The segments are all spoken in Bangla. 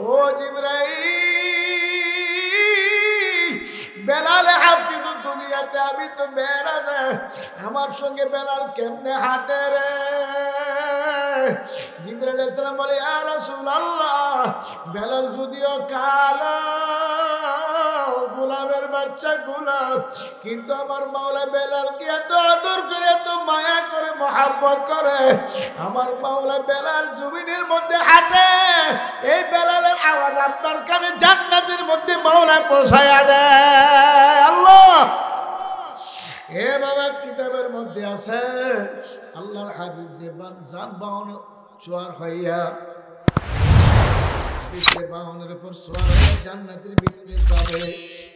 ও জিবরাইল, বেলাল হাফি তো দুনিয়াতে, আমি তো বেরাজে, আমার সঙ্গে বেলাল কেমনে হাঁটে রে? জিবরাইল আলাইহিস সালাম বলে, ইয়া রাসূলুল্লাহ, বেলাল যদিও কালো, গোলামের বাচ্চা গোলাম, কিন্তু আমার মাওলা বেলালকে এত আদর করে, এত মায়া করে, মহব্বত করে। আমার মাওলা বেলাল জমিনের মধ্যে হাঁটে, এই বেলালের আওয়াজ আপনার কানে জান্নাতের মধ্যে মাওলা পৌঁছায়া দেয়। আল্লাহ, এ বাবা, কিতাবের মধ্যে আছে আল্লাহর হাবিব যে যানবাহনে চোয়ার হইয়া, বাহনের উপর সোয়ার হয়ে জান্নাতের ভিতরে যাবে,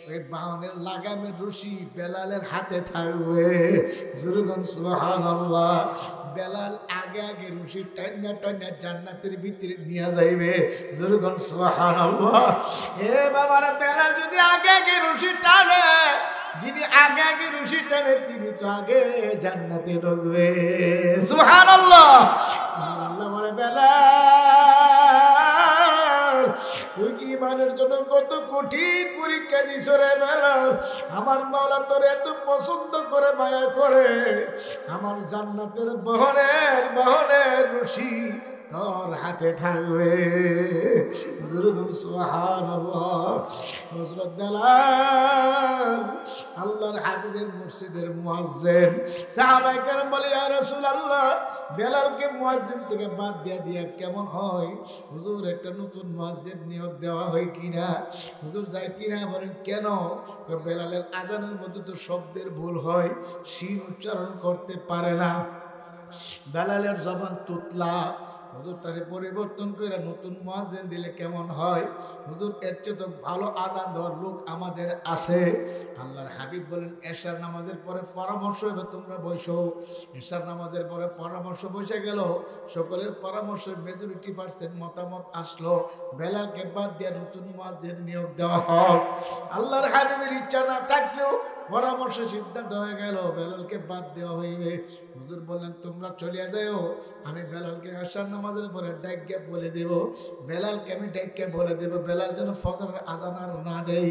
ওই বাহনের লাগামের রশি বেলালের হাতে থাকবে। জোরগণ সুবহানাল্লাহ। বেলাল আগে আগে রশি টাইনা টাইনা জান্নাতের ভিতরে নিয়ে যাইবে। জোরগণ সুবহানাল্লাহ। এ বাবার, বেলাল যদি আগে আগে রশি টানে, যিনি আগে আগে রশি টানে তিনি তো আগে জান্নাতে ঢুকবে। সুবহানাল্লাহ। আল্লাহ বলে, বেলাল, তুই কি ইমানের জন্য কত কঠিন পরীক্ষা দিছ রে বেলাল। আমার মাওলা তোর এত পছন্দ করে, মায়া করে, আমার জান্নাতের বহনের রশি তোর হাতে থাকবে। সুবহানাল্লাহ। হযরত বেলাল আল্লাহর হাবিবের মসজিদের মুয়াজ্জিন। সাহাবায়ে কেরাম বলে, ইয়া রাসূলুল্লাহ, বেলালকে মুয়াজ্জিন থেকে বাদ দিয়া কেমন হয়? হুজুর, একটা নতুন মুয়াজ্জিন নিয়োগ দেওয়া হয় কিনা? হুজুর, যায় কিনা? বলেন কেন? বেলালের আজানের মধ্যে তো শব্দের ভুল হয়, শিন উচ্চারণ করতে পারে না, বেলালের জবান তুতলা। হুজুর, তারে পরিবর্তন করে নতুন মুয়াজ্জিন দিলে কেমন হয়? হুজুর, এর চেয়ে তো ভালো আজান দেওয়ার লোক আমাদের আছে। আল্লাহর হাবিব বলেন, এশার নামাজের পরে পরামর্শ হবে, তোমরা বসো। এশার নামাজের পরে পরামর্শ বসে গেল, সকলের পরামর্শের মেজরিটি% মতামত আসলো বেলালকে বাদ দিয়ে নতুন মুয়াজ্জিন নিয়োগ দেওয়া হোক। আল্লাহর হাবিবের ইচ্ছা না থাকলেও পরামর্শ সিদ্ধান্ত হয়ে গেল বেলালকে বাদ দেওয়া হইবে। হুজুর বললেন, তোমরা চলিয়া যাও, আমি বেলালকে আশার নামাজের পরে ডাইকে বলে দেব, বেলালকে আমি ডাইকে বলে দেব, বেলাল যেন ফজরের আজান আর না দেয়।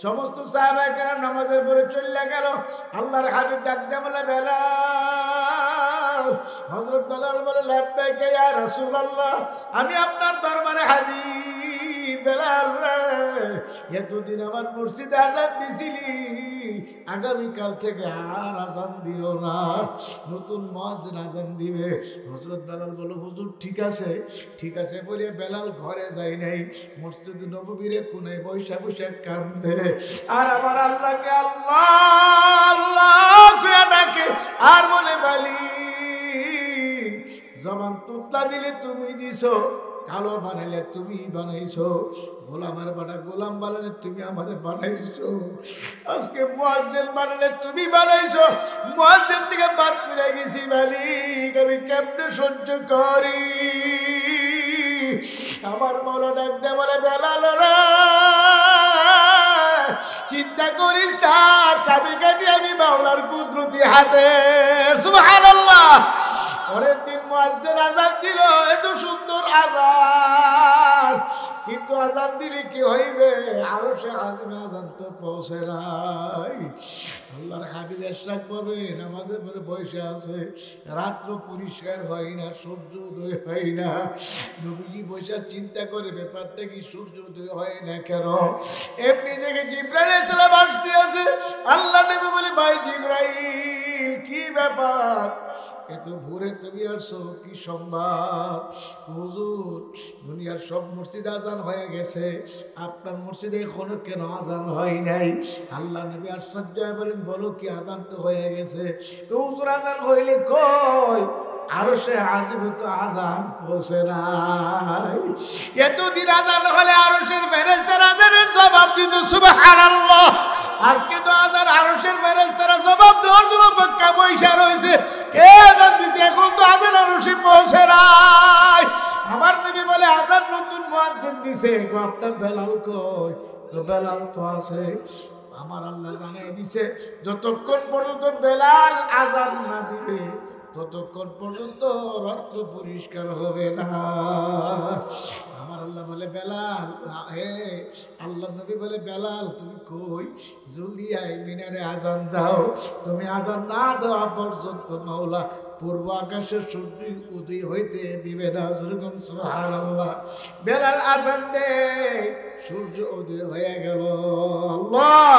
সমস্ত সাহাবায়ে কেরাম নামাজের পরে চলিয়া গেল। আল্লাহর হাবিব ডাক দিয়ে বলে, বেলাল। হযরত বেলাল বলে, লাব্বাইকা ইয়া রাসূলুল্লাহ, আমি আপনার দরবারে হাজির। বেলাল রে, এতদিন আমার মসজিদে আজান দিছিলি, আগামীকাল থেকে আর আজান দিও না, নতুন মুয়াজ্জিন আজান দিবে। হযরত বেলাল বলো, হুজুর ঠিক আছে, ঠিক আছে বলে বেলাল ঘরে যায় নাই, মসজিদ নববীর কোণে বৈশা বৈশা কান্দে, আর আমার আল্লাহকে আল্লাহ আল্লাহ কইয়া ডাকে, আর বলে, মালিক, জবান তুতলা দিলে তুমি দিছো, কালো বানাইলে তুমি বানাইছো, গোলামের বানা গোলাম বানাইলে তুমি আমারে বানাইছো, আজকে মুয়াজ্জিন বানাইলে তুমি বানাইছো, মুয়াজ্জিন থেকে বাদ করে গেছি মালিক, আমি কেমনে সহ্য করি? আমার মাওলা ডাক দে বলে, বেলাল রে, চিন্তা করিস না, চাবিকাঠি আমি মাওলার কুদরতি হাতে। সুবহানাল্লাহ। পরের দিন মুয়াজ্জিন আযান দিল, এত সুন্দর আযান, কিন্তু আযান দিলে কি হইবে? আরশে আযমে আযান তো পৌঁছে নাই। আল্লাহর হাবিব ইশরাক পড়ে নামাজের পরে বসে আছে, রাত্র পরিষ্কার হয় না, সূর্য উদয় হয় না। নবীজি বসে চিন্তা করে, ব্যাপারটা কি সূর্য উদয় হয় না কেন? এমনি দেখে জিবরাইল আলাইহিস সালাম আসতে আছে। আল্লাহ নবী বলে, ভাই জিবরাইল, কি ব্যাপার? এত ভোরে তুমি আসছো, কি সংবাদ? হুজুর, দুনিয়ার সব মসজিদে আজান হয়ে গেছে, আপনার মসজিদে এখনো কেন আজান হয় নাই? আল্লাহ নবী আশ্চর্য হয়ে বলেন, বলো কি, আজান তো হয়ে গেছে। তো হুজুর, আজান হইলে কই? আরশে আযমে তো আজান পৌঁছে নাই। এতদিন আজান হলে আরশের ফেরেশতারা আজানের জবাব দিত। সুবহানাল্লাহ। আজকে তো আজান আরশের ফেরেশতারা জবাব দেওয়ার জন্য মক্কা বইসা রয়েছে, কে আজান দিছে? এখন তো আজান আরশে পৌঁছে নাই। আমার নবী বলে, আজান নতুন মুয়াজ্জিন দিছে, আপনার বেলাল কই? বেলাল তো আছে। আমার আল্লাহ জানাই দিছে, যতক্ষণ পর্যন্ত বেলাল আজান না দিবে, ততক্ষণ পর্যন্ত রাত্র পরিষ্কার হবে না। আমার আল্লাহ বলে বেলাল, হে আল্লাহ নবী বলে বেলাল তুমি কই, জলদি আয় মিনারে আজান দাও। তুমি আজান না দেওয়া পর্যন্ত মাওলা পূর্ব আকাশে সূর্য উদয় হইতে দিবে না। সুবহানাল্লাহ। বেলাল আজান দে, সূর্য উদয় হয়ে গেল। আল্লাহ।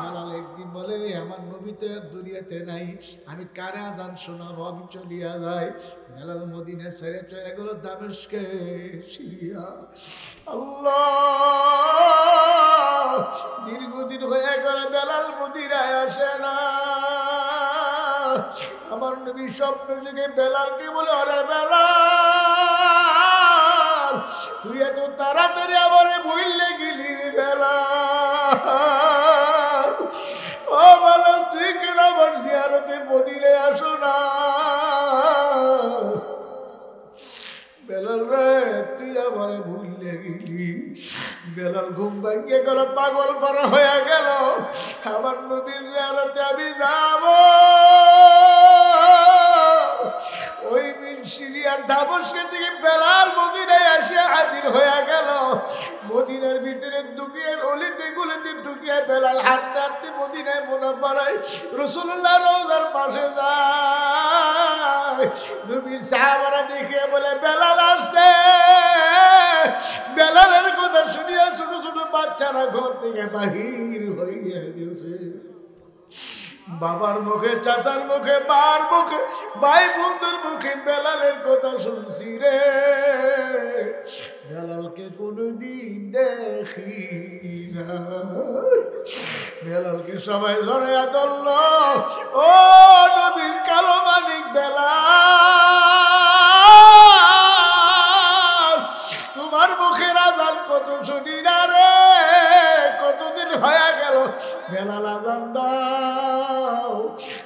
বেলাল একদিন বলে আমার নবী তো দুনিয়াতে নাই, আমি কারে আজান শোনাবো, আমি চলিয়া যাই। বেলাল মদিনা ছেড়ে চলে গেল দামেস্কে, সিরিয়া। আল্লাহ, দীর্ঘদিন হয়ে গেল বেলাল মদিনায় আসে না। আমার নবী স্বপ্ন যুগে বেলালকে বলে, আরে বেলাল তুই এত তাড়াতাড়ি আমারে ভুললে গেলি রে বেলাল। ও বেলাল তুই কেন আমার জিয়ারতে মদিনায় আসো না? বেলাল রে তুই আমারে ভুললে গেলি। বেলাল ঘুম ভাঙিয়ে গেল, পাগল পারা হয়ে গেল। আমার নবীর জিয়ারতে আমি যাব। ওই সিরিয়ার দামেস্ক থেকে বেলাল মদিনায় আসিয়া হাজির হয়ে গেল। মদিনার ভিতরে ঢুকিয়ে অলিতে গলিতে ঢুকিয়ে বেলাল হাঁটতে হাঁটতে মদিনায় মুনাফারায় রাসূলুল্লাহ রওজার পাশে যায়। নবীর সাহাবারা দেখে বলে বেলাল আসছে। বেলালের কথা শুনিয়া ছোট ছোট বাচ্চারা ঘর থেকে বাহির হইয়া গেছে। বাবার মুখে, চাচার মুখে, মার মুখে, ভাই বন্ধুর মুখে বেলালের কথা শুনছি রে। বেলালকে কোনদিন দেখি না। বেলালকে সবাই ধরে ধরল, ও নবীর কালো মালিক বেলাল, তোমার মুখের আজান কত শুনি না রে, কতদিন হয়ে গেল। বেলাল আজান দাও,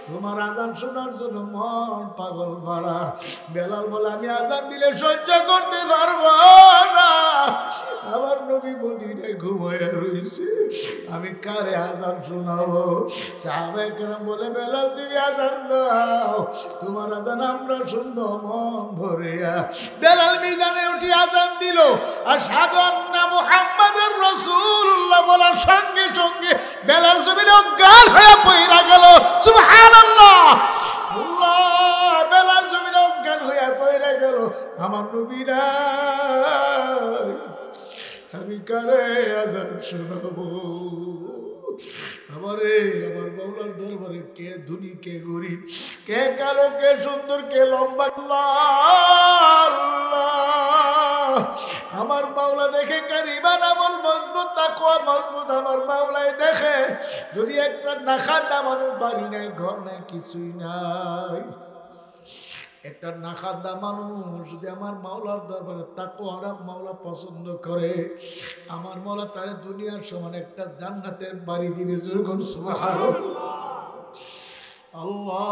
তোমার আজান শোনার জন্য মন পাগল ভরা। বেলাল বলে আমি আজান দিলে সহ্য করতে পারবো না, আমার নবী মদিনায় ঘুমায়া রইছে, আমি কারে আজান শোনাবো? সাহাবায়ে কেরাম বলে বেলাল তুমি আজান দাও, তোমার আজান আমরা শুনবো মন ভরিয়া। বেলাল মিজানে উঠে আজান দিল, আশহাদু আন্না মুহাম্মাদুর রাসূলুল্লাহ বলার সঙ্গে সঙ্গে বেলাল জমিনে অজ্ঞান হয়ে পড়ে গেল। সুবহানাল্লাহ। আল্লাহ, বেলাল জমিনে অজ্ঞান হয়ে পড়ে গেল। আমার নবী নাই, আমি কারে আজান শোনাবো? আমারে আমার মাওলার দরবারে কে ধনী, কে গরিব, কে কালো, কে সুন্দর, কে লম্বা। আমার মাওলা দেখে কারিমান আমল মজবুত, তাকওয়া মজবুত আমার মাওলাই দেখে। যদি একটা নাখাদা মানুষ বাড়ি নাই, ঘর নাই, কিছুই নাই, একটা নাখাদা মানুষ যদি আমার মাওলার দরবারে তাকওয়া মাওলা পছন্দ করে, আমার মাওলা তার দুনিয়ার সমান একটা জান্নাতের বাড়ি দিবে। জোরগণ সুবহানাল্লাহ। আল্লাহ,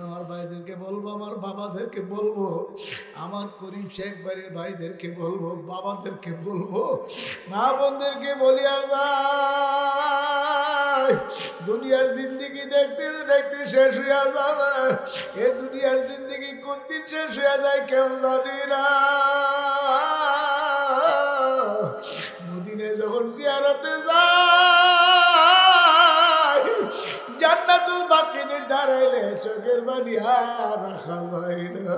আমার ভাইদেরকে বলবো, আমার বাবাদেরকে বলবো, আমার করিম শেখ বাড়ির ভাইদেরকে বলবো, বাবাদেরকে বলবো, মা বোনদেরকে বলিয়া যায়, দুনিয়ার জিন্দেগি দেখতে দেখতে শেষ হইয়া যাবে। এ দুনিয়ার জিন্দেগি কোন দিন শেষ হইয়া যায় কেউ জানি না। মদিনায় যখন জিয়ারতে যায়, জান্নাতুল বাকিতে দাঁড়াইলে চোখের পানি আর রাখা যায় না।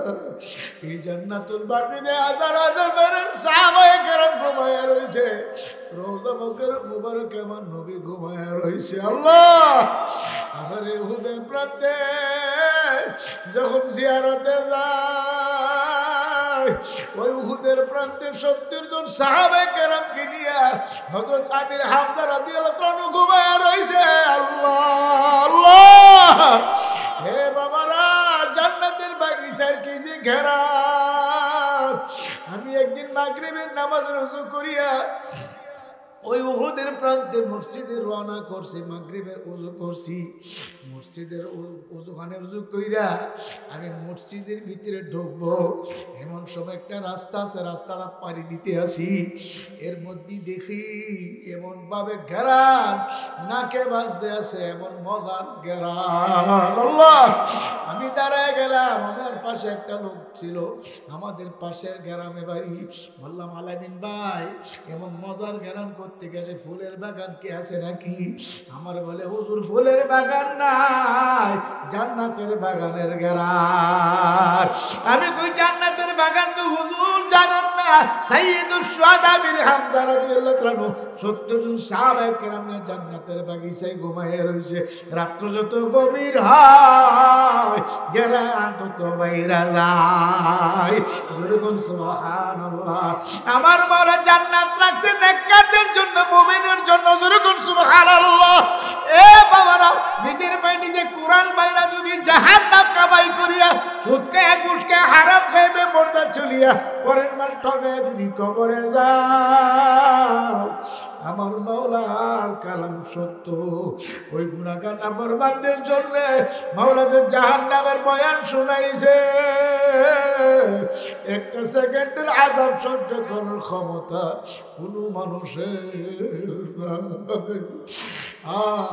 এই জান্নাতুল বাকিতে হাজার হাজার সাহাবায়ে কেরাম ঘুমায়া রয়েছে, রওজা মুবারক আমার নবী ঘুমায়া রয়েছে। আল্লাহ, আখের উহুদের প্রান্তে যখন জিয়ারতে যায়, ওই উহুদের প্রান্তে 70 জন সাহাবায়ে কেরামকে নিয়ে হযরত আমির হামজা রাদিয়াল্লাহু আনহু ঘুমায়া রয়েছে। আল্লাহ আল্লাহ, হে বাবারা, জান্নাতের বাগিচার কি যে ঘেরা। আমি একদিন মাগরিবের নামাজের ওযু করিয়া ওই উহুদের প্রান্তে মসজিদে রওনা করছি, মাগরিবের ওযু করছি, মসজিদের ওযুখানে ওযু কইরা আমি মসজিদের ভিতরে ঢুকবো, এমন সময় একটা রাস্তা আছে, রাস্তাটা পাড়ি দিতে আসি, এর মধ্যে দেখি এমন ভাবে ঘেরান নাকে বাজতে আছে, এমন মজার ঘেরান। আল্লাহ, আমি দাঁড়ায় গেলাম, আমার পাশে একটা লোক ছিল, আমাদের পাশের গ্রামে বাড়ি। বললাম, আলামিন ভাই, এমন মজার ঘেরান করতে গেছে, ফুলের বাগান কি আছে নাকি? আমার বলে, হুজুর ফুলের বাগান নাই, জান্নাতের বাগানের ঘেরান। আমি কই, জান্নাতের বাগান তো হুজুর জানেন না? সাইয়্যিদুশ শুহাদা বীর হামজা রাদিয়াল্লাহু তাআলা 70 জন সাহাবায়ে কেরাম জান্নাতের বাগিচায় ঘুমায়ে রইছে। রাত্র যত গভীর হয় ঘেরান তত বাইরা যায়। যেরকম সুবহানাল্লাহ। আমার মাওলা জান্নাত রাখছে নেককারদের জন্য, মুমিনের জন্য। যেরকম সুবহানাল্লাহ। এ বাবারা, নিজের ভাই নিজে কোরআন বাইরা যদি জাহান্নাম কামাই করিয়া সুদ খায়, ঘুষ খায়, হারাম খাইবে, পর্দা চলিয়া পরের মাল ঠগায় যদি কবরে যাও, আমার মাওলার কালাম সত্য। ওই গুনাহগার নাফরমানদের জন্য মাওলা যে জাহান্নামের বয়ান শুনাইছে, একটা সেকেন্ডের আযাব সহ্য করার ক্ষমতা কোনো মানুষের নাই।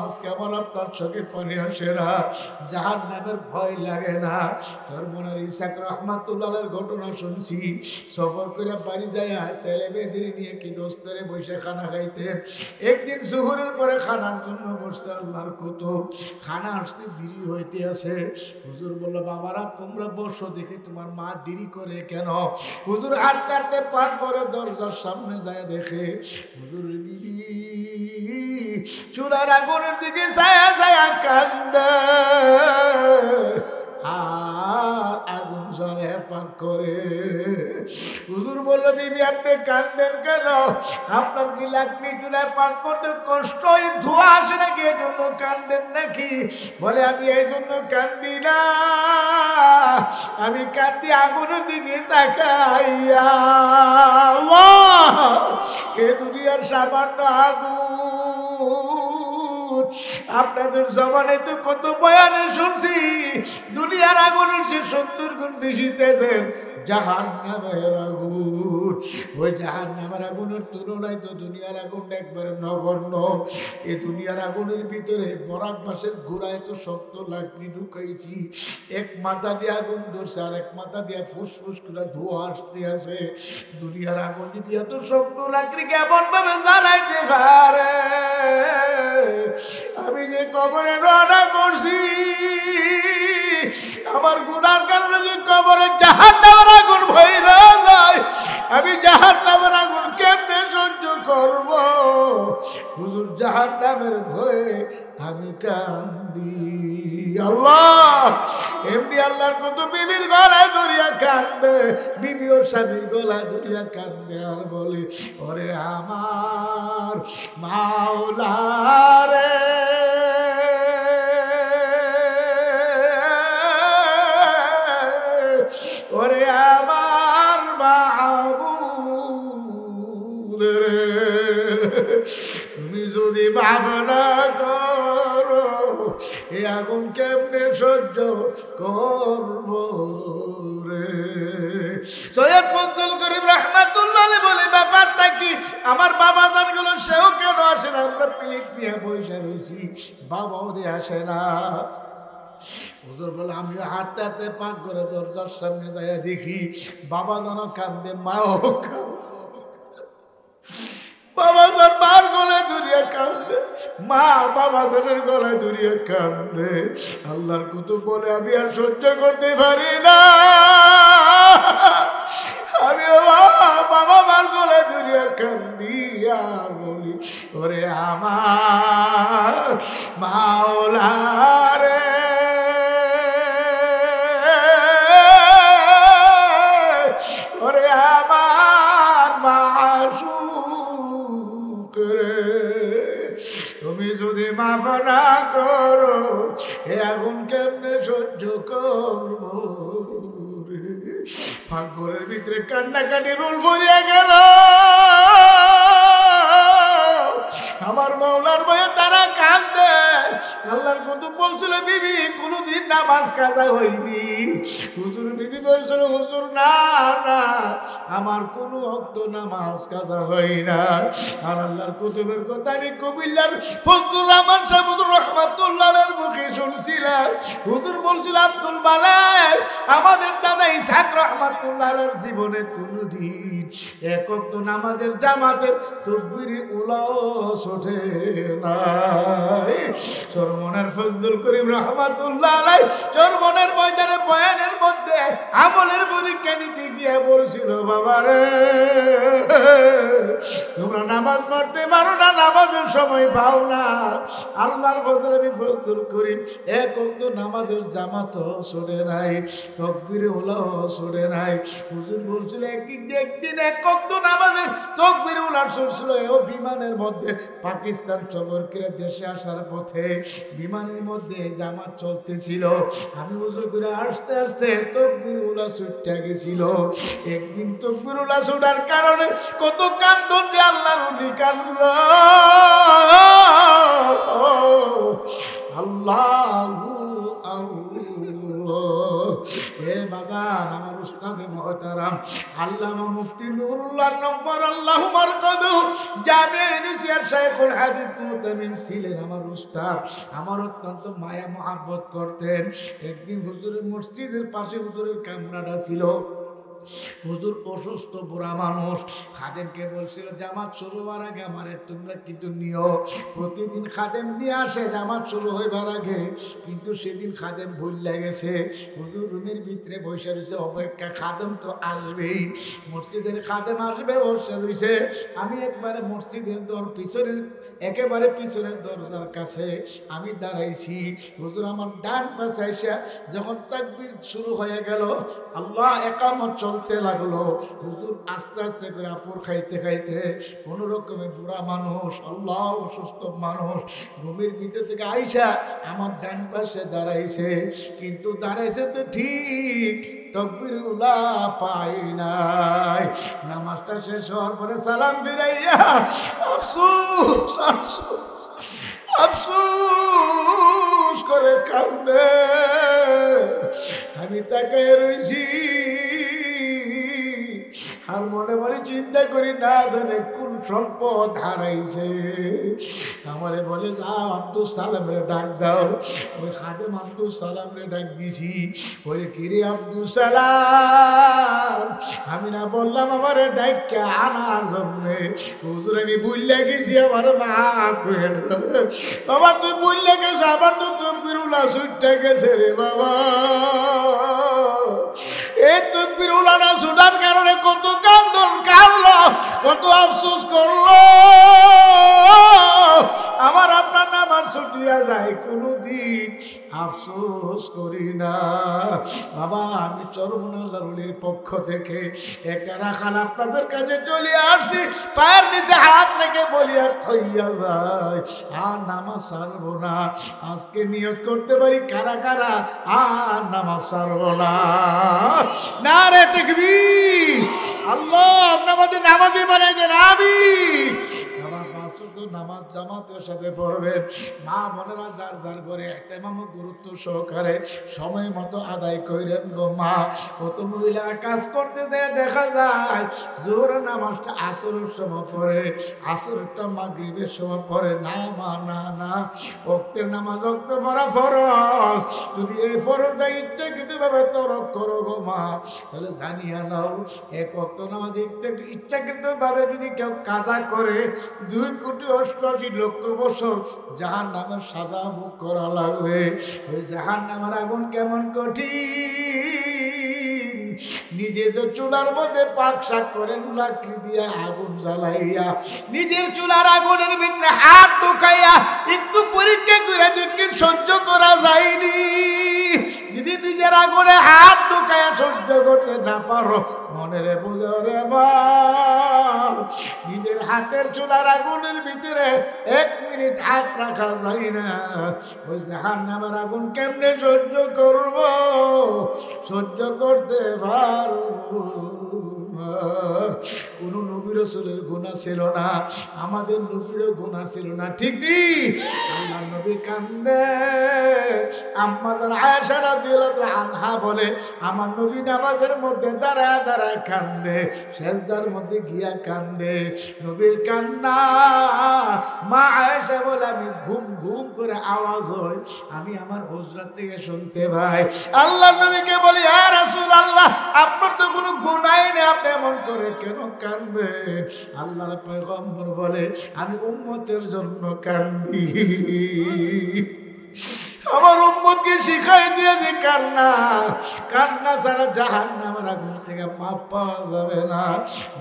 আজকে আমার আপনার চোখে পানি আসে না, জাহান্নামের ভয় লাগে না। সরমনার ইসাক রহমাতুল্লাহের ঘটনা শুনছি, সফর করে বাড়ি যায় ছেলে মেয়েদের নিয়ে কি দোস্তরে বসে খানা খাইতেন। একদিন জোহরের পরে খানার জন্য বসছে, আল্লাহর কুতুব, খানা আসতে দেরি হইতে আছে। হুজুর বলল, বাবারা তোমরা বসো, দেখি তোমার মা দেরি করে কেন? হুজুর হাঁটতে হাঁটতে পাক করে দরজার সামনে যায়, দেখে হুজুরের বিবি চুলার আগুনের দিকে ছায়া ছায়া কান্দে, আর আগুন জ্বলে পাক করে। হুজুর বলল, বিবি আপনি কান্দেন কেন? আপনার কি লাকড়ি চুলায় পাক করতে কষ্ট হয়, ধোঁয়া আসে নাকি, এই জন্য কান্দেন নাকি? বলে, আমি এই জন্য কান্দি না, আমি কান্দি আগুনের দিকে তাকাইয়া। এ দুনিয়ার সামান্য আগুন, আপনাদের জবানে তো কত বয়ানে শুনছি, দুনিয়ার আগুনের সে 70 গুণ বেশি তেজের জাহান্নামের আগুন। ওই জাহান্নামের আগুনের তুলনায় তো দুনিয়ার আগুন একবারে নগণ্য। এই দুনিয়ার আগুনের ভিতরে বরাক মাসের ঘোড়ায় তো শক্ত লাকড়ি ঢুকাইছি, এক মাথা দিয়ে আগুন ধরছে, আর এক মাথা দিয়ে ফুসফুস করে ধোঁয়া আসতে আছে। দুনিয়ার আগুন যদি এত শক্ত লাকড়ি কেমন ভাবে জ্বালাইতে পারে? আমি যে কবরে রওনা করছি, আমার গুনার কারণে যে কবরে জাহান্নামের আগুন ভইরা যায়, আমি জাহান্নামের আগুন কেমনে সহ্য করব? হুজুর জাহান্নামের ভয়ে আমি কান্দি। আল্লাহ, এমনি আল্লাহর কত বিবির গলায় ধরিয়া কান্দে, বিবি ও স্বামীর গলায় ধরিয়া কান্দে, আর বলে, ওরে আমার মাওলা রে, ওরে আমার মাহবুব রে, তুমি যদি মাফ না করো, এ আগুন কেমনে সহ্য করব রে? সৈয়দ ফজলুল করিম রাহমাতুল্লাহ আলাইহি বলে, ব্যাপারটা কি? আমার বাবা জান গেল, সেও কেন আসে না? আমরা প্লেট নিয়ে বসে রয়েছি, বাবাও দিয়ে আসে না। হুজুর বলে, আমিও হাঁটতে হাঁটতে পাক করে দরজার সামনে যাই, দেখি বাবা যেন কান্দে, মাও বাবা জান মার গলায় ধরিয়া কান্দে, মা বাবা জানের গলায় ধরিয়া কান্দে। আল্লাহর কুতুব বলে, আমি আর সহ্য করতে পারি না, আমি বাবা মার গলায় ধরিয়া কান্দি, আর বলি, ওরে আমার মাওলা রে, ওরে আমার মাশউক রে, তুমি যদি মাফ না করো, এ আগুন কেমনে সহ্য করব রে? ফাঁকঘরের ভিতরে কান্নাকাটি রোল ভরিয়া গেল। আমার মাওলার ভয়ে তারা কাঁদে। আল্লাহর কুতুব বলছিল বিবি কোনদিন নামাজ কাজা হয়নি। হুজুর বিবি বলছিল হুজুর না না আমার কোনো ওয়াক্ত নামাজ কাজা হয় না। আর আল্লাহর কুতুবের কথা আমি কুমিল্লার ফজলুর রহমান সাহেব হুজুর রহমাতুল্লাহর মুখে শুনছিলাম। হুজুর বলছিল আব্দুল মালেক আমাদের দাদা ইসহাক রহমাতুল্লাহর জীবনে কোনদিন এক ওয়াক্ত নামাজের জামাতের তাকবীর উলাও ওঠে নাই। চরমনের ফজলুল করিম রহমাতুল্লাহ আলাইহি চরমনের ময়দানে বয়ানের মধ্যে আমলের পরীক্ষা নিতে গিয়ে বলছিল বাবা রে তোমরা নামাজ পড়তে পারো না, নামাজের সময় পাও না। আল্লাহর ফজলে আমি ফজলুল করিম এক ওয়াক্ত নামাজের জামাতও ছড়ে নাই, তাকবীর উলাও ছড়ে নাই। হুজুর বলছিল একদিন এক ওয়াক্ত নামাজের তাকবীর উলাও ছড়ছিল ও বিমানের মধ্যে পাকিস্তান সফর করে দেশে আসার পথে বিমানের মধ্যে জামাত চলতেছিল। আমি বুঝো করে আসতে আসতে তাকবীর উলাও ছুটে গেছিল। একদিন তাকবীর উলাও ছুটার কারণে কত কান্দন যে আল্লাহর ওলি কান্দল। আল্লাহু আল্লাহ। হে বাজান আমার উস্তাদে মুহতারাম আল্লামা মুফতি নুরুল্লাহ নব্বর আল্লাহু মারকাদু জামিয়া ইউনিভার্সিটির শাইখুল হাদিস মুতামিম ছিলেন আমার উস্তাদ। আমার অত্যন্ত মায়া মহব্বত করতেন। একদিন হুজুরের মসজিদের পাশে হুজুরের কামরাটা ছিল। হুজুর অসুস্থ বুড়া মানুষ, খাদেমকে বলছিল জামাত শুরু হওয়ার আগে আমারে তোমরা কিন্তু নিও। প্রতিদিন খাদেম নিয়ে আসে জামাত শুরু হইবার আগে, কিন্তু সেদিন খাদেম ভুল লেগেছে। হুজুর রুমের ভিতরে বসে রয়েছে অপেক্ষা, খাদেম তো আসবেই, মসজিদের খাদেম আসবে বসে রয়েছে। আমি একবারে মসজিদের পিছনের একেবারে পিছনের দরজার কাছে আমি দাঁড়াইছি। হুজুর আমার ডান পাশে এসে যখন তাকবীর শুরু হয়ে গেল, আল্লাহ একামত চলতে লাগলো, হুজুর আস্তে আস্তে করে আপুর খাইতে খাইতে কোনো রকমে বুড়া মানুষ, আল্লাহ অসুস্থ মানুষ রুমের ভিতর থেকে আইসা আমার ডান পাশে দাঁড়াইছে। কিন্তু দাঁড়াইছে তো ঠিক, তাকবীর উলা পাই নাই। নামাজটা শেষ হওয়ার পরে সালাম ফিরাইয়া আফসোস আফসোস আফসোস করে কান্দে। আমি তাকে রয়েছি আর মনে মনে চিন্তা করি না জানে কোন সম্পদ হারাইছে। আমারে বলে যাও আব্দুল সালামের ডাক দাও। ওই খাদেম আব্দুল সালামের ডাক দিছি। ওরে কিরে আব্দুল সালাম, আমি না বললাম আমারে ডাককে আনার জন্যে? হুজুর আমি ভুলে গেছি, আমার মাফ করে দাও। বাবা তুই ভুলে গেছ, আবার তো তাকবীর উলাও ছুটে গেছে রে বাবা। এই তাকবীর উলাওটা ছুটার কারণে কত কান্দন কাঁদলো, কত আফসোস করলো। আমার আপনার নামাজ ছুটিয়া যায়, কোনোদিন আফসোস করি না। বাবা আমি চরমনাল্লাহর ওলির পক্ষ থেকে একটা রাখাল আপনাদের কাছে চলে আসছি, পায়ের নিচে হাত রেখে বলি আর থইয়া যায় আর নামাজ ছাড়বো না। আজকে নিয়ত করতে পারি কারা কারা আর নামাজ ছাড়বো না। নারে তাকবীর, আল্লাহ আপনি আমাদের নামাজি বানাই দেন, আমিন। নামাজ জামাতের সাথে পড়বেন। মা বোনেরা যার যার ঘরে ইহতিমাম গুরুত্ব সহকারে সময় মতো আদায় করেন গো মা। কত মহিলারা কাজ করতে যায় দেখা যায় জোহরের নামাজটা আসরের সময় পড়ে, আসরটা মাগরিবের সময় পড়ে না। মা না না, ওয়াক্তের নামাজ ওয়াক্ত পড়া ফরজ। যদি এই ফরজটা ইচ্ছাকৃতভাবে তরক করো গো মা, তাহলে জানিয়ে নাও এক ওয়াক্ত নামাজ ইচ্ছাকৃতভাবে যদি কেউ কাজা করে 2,88,00,000 বছর জাহান্নামের সাজা ভোগ করা লাগবে। ওই জাহান্নামের আগুন কেমন কঠিন। নিজে যে চুলার মধ্যে পাক শাক করেন লাকড়ি দিয়ে আগুন জ্বালাইয়া, নিজের চুলার আগুনের ভিতরে হাত ঢুকাইয়া একটু পরীক্ষা করে দেখেন সহ্য করা যায়নি। যদি নিজের আগুনে হাত ঢুকাইয়া সহ্য করতে না পারো, মনে রে বুঝো রে মা, নিজের হাতের চুলার আগুনের ভিতরে 1 মিনিট হাত রাখা যায় না। ওই জাহান্নামের আগুন কেমনে সহ্য করব? সহ্য করতে পারবো না। কোন নবী রাসূলের গুনাহ ছিল না, আমাদের নবীরও গুনাহ ছিল না, ঠিক নেই? আল্লাহর নবী কান্দে। আম্মা জান আয়েশা রাদিয়াল্লাহু আনহা বলে আমার নবী নামাজের মধ্যে দাঁড়ায় দাঁড়ায় কান্দে, সেজদার মধ্যে গিয়া কান্দে। নবীর কান্না মা আয়েশা বলে আমি ঘুম ঘুম করে আওয়াজ হয়, আমি আমার হুজরা থেকে শুনতে পাই। আল্লাহর নবীকে বলি ইয়া রাসূলুল্লাহ, আপনার তো কোনো গুনাহই নেই, আপনি এমন করে কেন কাঁদেন? আল্লাহর পয়গম্বর বলে আমি উম্মতের জন্য কান্দি। আমার উম্মতকে শিখাই দিয়েছি কান্না, কান্না ছাড়া জাহান্নামের আগুন থেকে মাপ পাওয়া যাবে না।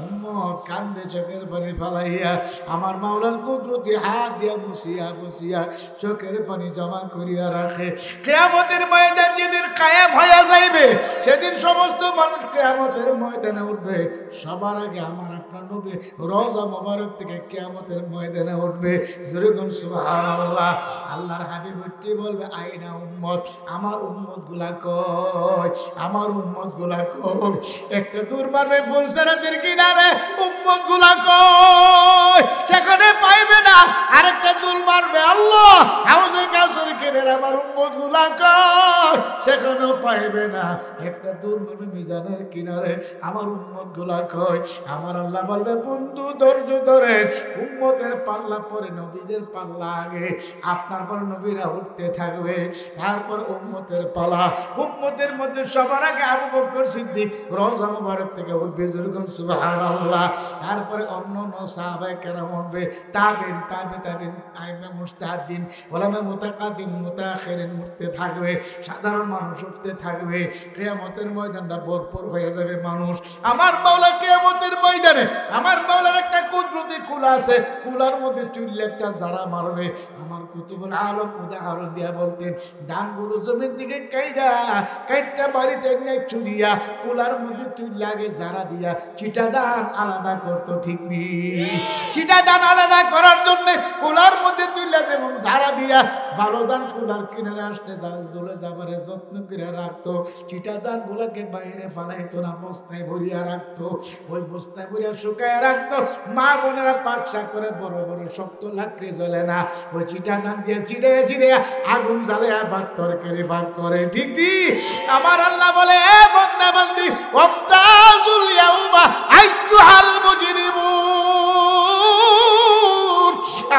উম্মত কান্দে চোখের পানি ফালাইয়া আমার মাওলার কুদরতি হাত দিয়া মুছিয়া মুছিয়া চোখের পানি জমা করিয়া রাখে। কিয়ামতের ময়দান যেদিন কায়েম হইয়া যাইবে, সেদিন সমস্ত মানুষ কিয়ামতের ময়দানে উঠবে। সবার আগে আমার আপনার নবী রওজা মোবারক থেকে কিয়ামতের ময়দানে উঠবে। জোরে বলুন সুবহানাল্লাহ। আল্লাহর হাবিব উঠতে বলবে আইনা উম্মত, আমার উম্মত গুলা কই, আমার উম্মত গুলা কই? একটা দূর মারবে ফুলসরাতের কিনারে, উম্মত গুলা কই? সেখানে পাইবে না। আরেকটা দূর মারবে আল্লাহ হাউজে কাউসারের কিনারে, আমার উম্মত গুলা কই? সেখানেও পাইবে না। একটা দূর মারবে মিজানের কিনারে, আমার উম্মত গুলা কই? আমার আল্লাহ বলবে বন্ধু ধৈর্য ধরেন, উম্মতের পাল্লা পরে নবীদের পাল্লা আগে, আপনার পর নবীরা উঠতে থাকবে, তারপর উম্মতের পালা। উম্মতের মধ্যে সবার আগে আবু বকর সিদ্দিক রওজা মুবারক থেকে উঠবে, যেরকম সুবহানাল্লাহ। তারপরে অন্য সাহাবায়ে কেরাম উঠবে, তাবিন আইমা মুজতাহিদিন ওলামা মুতাকাদ্দিম মুতাআখিরিন উঠতে থাকবে, সাধারণ মানুষ উঠতে থাকবে। কিয়ামতের ময়দানটা ভরপুর হয়ে যাবে মানুষ। আমার মাওলা কিয়ামতের ময়দানে, আমার মাওলার একটা কুদরতি কুলা আছে, কুলার মধ্যে চুল্লে একটা জারা মারবে। আমার কুতুবুল আলম উদাহরণ দিয়া বলতেন, ধানগুলো জমির দিকে কাইটা বাড়িতে নিয়ে চুরিয়া কুলার মধ্যে চুল্লে আগে জারা দিয়া চিটা ধান আলাদা করতো, ঠিক নেই? চিটা ধান আলাদা করার জন্য কুলার মধ্যে চুল্লে যেমন ধারা দিয়া ভালো ধান কুলার কিনারে আসতে জাল দোলে যাবারে যত্ন করে রাখতো, চিটা ধান গুলাকে বাইরে ফালাইতো না, বস্তায় ভরিয়া রাখতো। ওই বস্তায় ভরিয়া শুকায় রাখতো। মা বোনেরা পাকশা করে বড় বড় শক্ত লাকড়ি জ্বলে না, ওই চিটা ধান দিয়ে ছিড়ে ছিড়ে আগুন জ্বালে ভাত তরকারি ভাগ করে, ঠিক কি? আমার আল্লাহ বলে এ বান্দা বান্দি ওয়ামতাজুল ইয়াউমা আইয়ুহাল মুজরিমুন।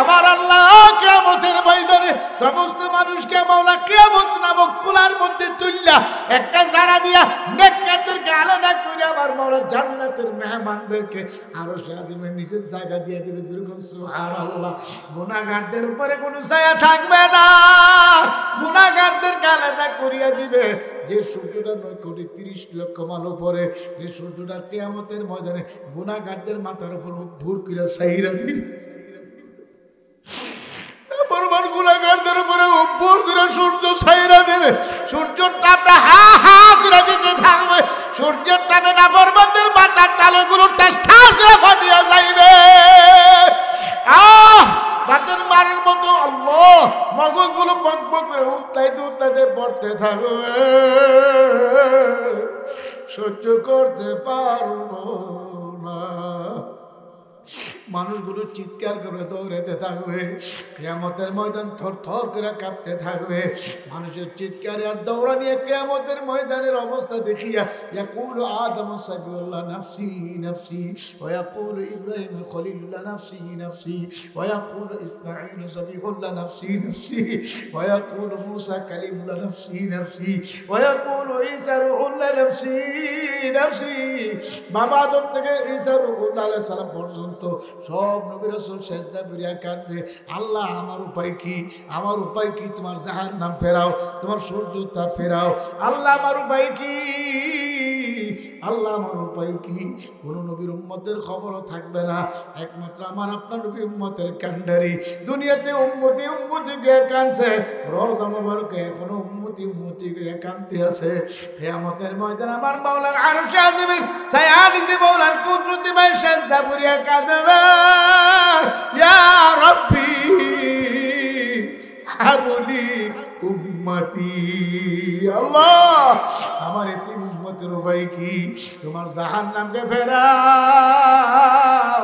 আমার আল্লাহ কিয়ামতের ময়দানে সমস্ত মানুষকে মাওলা কিয়ামত নামক কুলার মধ্যে তুললা একটা জারা দিয়া নেককারদেরকে আলাদা করে আমার মাওলা জান্নাতের মেহমানদেরকে আরশে আজিমের নিচে জায়গা দিয়ে দিবে, যেরকম সুবহানাল্লাহ। গুনাহগারদের উপরে কোনো ছায়া থাকবে না, গুনাহগারদেরকে আলাদা করিয়া দিবে। যে সূর্যটা 9,30,00,000 মাইল উপরে, এই সূর্যটা কিয়ামতের ময়দানে গুনাহগারদের মাথার উপর ভুর করে ছাইরা দিবে। পরমান গুনাহগারদের উপরে উপর করে সূর্য ছাইরা দেবে। সূর্যের তাপটা হা হা করে দিতে থাকবে। সূর্যের তাপে নাফরমানদের মাথার তালুগুলো ঠাস ঠাস করে ফাটিয়া যাইবে। বাতের মারের মতো আল্লাহ মগজগুলো বক বক করে উত্তাইতে পড়তে থাকবে। সহ্য করতে পারবো না। মানুষগুলো চিৎকার করে দৌড়াতে থাকবে। কিয়ামতের ময়দান থর থর করে কাঁপতে থাকবে। মানুষের চিৎকারে আর দৌড়া নিয়ে কিয়ামতের ময়দানের অবস্থা দেখিয়া ইয়াকুলু আদমু সাবিউল্লাহ নাফসি নাফসি ওয়া ইয়াকুলু ইব্রাহিম খলিলুল্লাহ নাফসি নাফসি ওয়া ইয়াকুলু ইসমাঈল সাবিউল্লাহ নাফসি নাফসি ওয়া ইয়াকুলু মূসা কালিমুল্লাহ নাফসি নাফসি ওয়া ইয়াকুলু ঈসা রূহুল্লাহ নাফসি নাফসি। বাবা আদম থেকে ঈসা রূহুল্লাহ আলাইহিস সালাম পর্যন্ত সব নবী রাসূল সেজদা করিয়া কাঁদে, আল্লাহ আমার উপায় কি, আমার উপায় কি? তোমার জাহান্নাম ফেরাও, তোমার সূর্যতা ফেরাও। আল্লাহ আমার উপায় কি, আল্লাহ আমার উপায় কি? কোন নবীর উম্মতের খবরও থাকবে না, একমাত্র আমার আপনার নবী উম্মতের কান্ডারি। দুনিয়াতে উম্মতি উম্মতি কে কানছে, রওজা মুবারকে এখনো উম্মতি উম্মতি কে কানতে আছে। কিয়ামতের ময়দান আমার মাওলার আরশে আজিমের ছায়া নিচে মাওলার কুদরতি ভাই সেজদা করিয়া কাঁদবে, ইয়া রাব্বি হাবলি উম্মতি। আল্লাহ আমার এতিম উম্মতের উপায় কি? তোমার জাহান্নামকে ফেরাও,